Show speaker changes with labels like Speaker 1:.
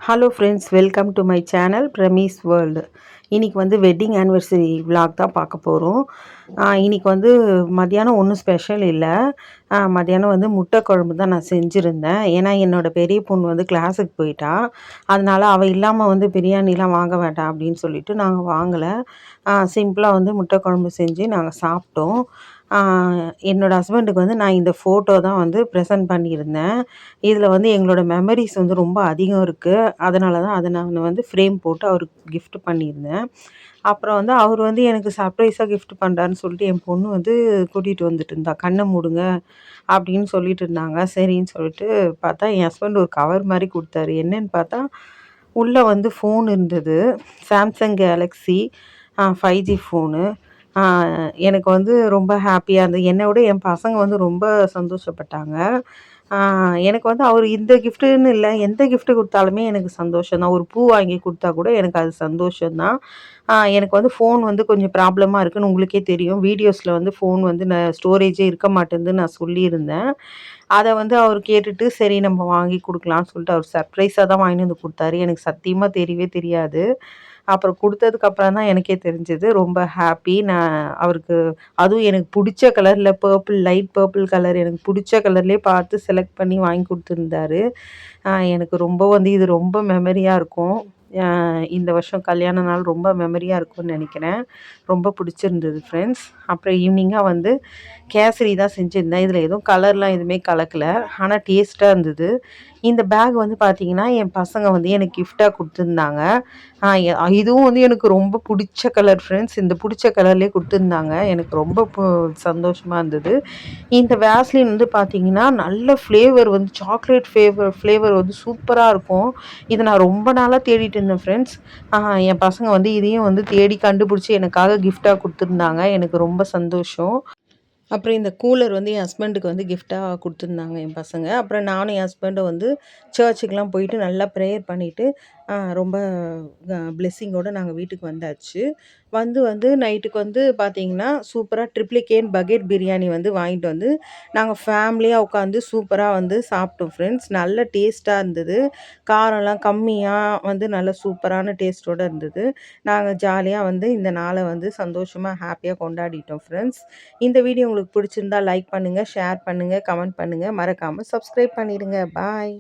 Speaker 1: Hello friends, welcome to my channel பிரமீஸ் world. இன்றைக்கி வந்து வெட்டிங் ஆனிவர்சரி விலாக் தான் பார்க்க போகிறோம். இன்றைக்கி வந்து மத்தியானம் ஒன்றும் ஸ்பெஷல் இல்லை. மத்தியானம் வந்து முட்டை குழம்பு தான் நான் செஞ்சுருந்தேன். ஏன்னா என்னோடய பெரிய பொண்ணு வந்து கிளாஸுக்கு போயிட்டா. அதனால் அவள் இல்லாமல் வந்து பிரியாணிலாம் வாங்க வேண்டாம் அப்படின்னு சொல்லிட்டு நாங்கள் வாங்கலை. சிம்பிளாக வந்து முட்டை குழம்பு செஞ்சு நாங்கள் சாப்பிட்டோம். என்னோடய ஹஸ்பண்டுக்கு வந்து நான் இந்த ஃபோட்டோ தான் வந்து ப்ரெசென்ட் பண்ணியிருந்தேன். இதில் வந்து எங்களோட மெமரிஸ் வந்து ரொம்ப அதிகம் இருக்குது. அதனால தான் அதை நான் வந்து ஃப்ரேம் போட்டு அவருக்கு கிஃப்ட் பண்ணியிருந்தேன். அப்புறம் வந்து அவர் வந்து எனக்கு சர்ப்ரைஸாக கிஃப்ட் பண்ணுறாருன்னு சொல்லிட்டு என் பொண்ணு வந்து கூட்டிகிட்டு வந்துட்டு இருந்தா. கண்ணை மூடுங்க அப்படின்னு சொல்லிட்டு இருந்தாங்க. சரின்னு சொல்லிட்டு பார்த்தா என் ஹஸ்பண்ட் ஒரு கவர் மாதிரி கொடுத்தாரு. என்னன்னு பார்த்தா உள்ளே வந்து ஃபோன் இருந்தது. Samsung Galaxy 5G phone. எனக்கு வந்து ரொம்ப ஹாப்பியாக இருந்தது. என்னை விட என் பசங்க வந்து ரொம்ப சந்தோஷப்பட்டாங்க. எனக்கு வந்து அவர் இந்த கிஃப்ட்டுன்னு இல்லை, எந்த கிஃப்ட்டு கொடுத்தாலுமே எனக்கு சந்தோஷம் தான். ஒரு பூ வாங்கி கொடுத்தா கூட எனக்கு அது சந்தோஷம் தான். எனக்கு வந்து ஃபோன் வந்து கொஞ்சம் ப்ராப்ளமாக இருக்குதுன்னு உங்களுக்கே தெரியும். வீடியோஸில் வந்து ஃபோன் வந்து ஸ்டோரேஜே இருக்க மாட்டேங்குதுன்னு நான் சொல்லியிருந்தேன். அதை வந்து அவர் கேட்டுட்டு சரி நம்ம வாங்கி கொடுக்கலான்னு சொல்லிட்டு அவர் சர்ப்ரைஸாக தான் வாங்கிட்டு வந்து கொடுத்தாரு. எனக்கு சத்தியமாக தெரியவே தெரியாது. அப்புறம் கொடுத்ததுக்கப்புறம் தான் எனக்கே தெரிஞ்சது. ரொம்ப ஹாப்பி. நான் அவருக்கு அதுவும் எனக்கு பிடிச்ச கலரில் லைட் பர்பிள் கலர் எனக்கு பிடிச்ச கலர்லேயே பார்த்து செலக்ட் பண்ணி வாங்கி கொடுத்துருந்தாரு. எனக்கு ரொம்ப வந்து இது ரொம்ப மெமரியாக இருக்கும். இந்த வருஷம் கல்யாண நாள் ரொம்ப மெமரியாக இருக்கும்னு நினைக்கிறேன். ரொம்ப பிடிச்சிருந்தது ஃப்ரெண்ட்ஸ். அப்புறம் ஈவினிங்காக வந்து கேசரி தான் செஞ்சுருந்தேன். இதில் எதுவும் கலர்லாம் எதுவுமே கலக்கலை. ஆனால் டேஸ்ட்டாக இருந்தது. இந்த பேக் வந்து பார்த்திங்கன்னா என் பசங்க வந்து எனக்கு கிஃப்டாக கொடுத்துருந்தாங்க. இதுவும் வந்து எனக்கு ரொம்ப பிடிச்ச கலர் ஃப்ரெண்ட்ஸ். இந்த பிடிச்ச கலர்லேயே கொடுத்துருந்தாங்க. எனக்கு ரொம்ப சந்தோஷமாக இருந்தது. இந்த வேஸ்லின் வந்து பார்த்திங்கன்னா நல்ல ஃப்ளேவர் வந்து சாக்லேட் ஃப்ளேவர் வந்து சூப்பராக இருக்கும். இதை நான் ரொம்ப நாளாக தேடிட்டு இருந்தேன் ஃப்ரெண்ட்ஸ். என் பசங்க வந்து இதையும் வந்து தேடி கண்டுபிடிச்சி எனக்காக கிஃப்டாக கொடுத்துருந்தாங்க. எனக்கு ரொம்ப சந்தோஷம். அப்புறம் இந்த கூலர் வந்து என் ஹஸ்பண்டுக்கு வந்து கிஃப்டாக கொடுத்துருந்தாங்க என் பசங்க. அப்புறம் நானும் என் ஹஸ்பண்டும் வந்து சர்ச்சுக்கெலாம் போயிட்டு நல்லா ப்ரேயர் பண்ணிவிட்டு ரொம்ப பிளெஸ்ஸிங்கோடு நாங்கள் வீட்டுக்கு வந்தாச்சு. வந்து நைட்டுக்கு வந்து பார்த்திங்கன்னா சூப்பராக ட்ரிப்ளிகேன் பக்கெட் பிரியாணி வந்து வாங்கிட்டு வந்து நாங்கள் ஃபேமிலியாக உட்காந்து சூப்பராக வந்து சாப்பிட்டோம் ஃப்ரெண்ட்ஸ். நல்ல டேஸ்ட்டாக இருந்தது. காரம்லாம் கம்மியாக வந்து நல்ல சூப்பரான டேஸ்ட்டோடு இருந்தது. நாங்கள் ஜாலியாக வந்து இந்த நாளை வந்து சந்தோஷமாக ஹாப்பியாக கொண்டாடிட்டோம் ஃப்ரெண்ட்ஸ். இந்த வீடியோ உங்களுக்கு பிடிச்சிருந்தா லைக் பண்ணுங்கள், ஷேர் பண்ணுங்கள், கமெண்ட் பண்ணுங்கள். மறக்காமல் சப்ஸ்கிரைப் பண்ணிடுங்க. பாய்.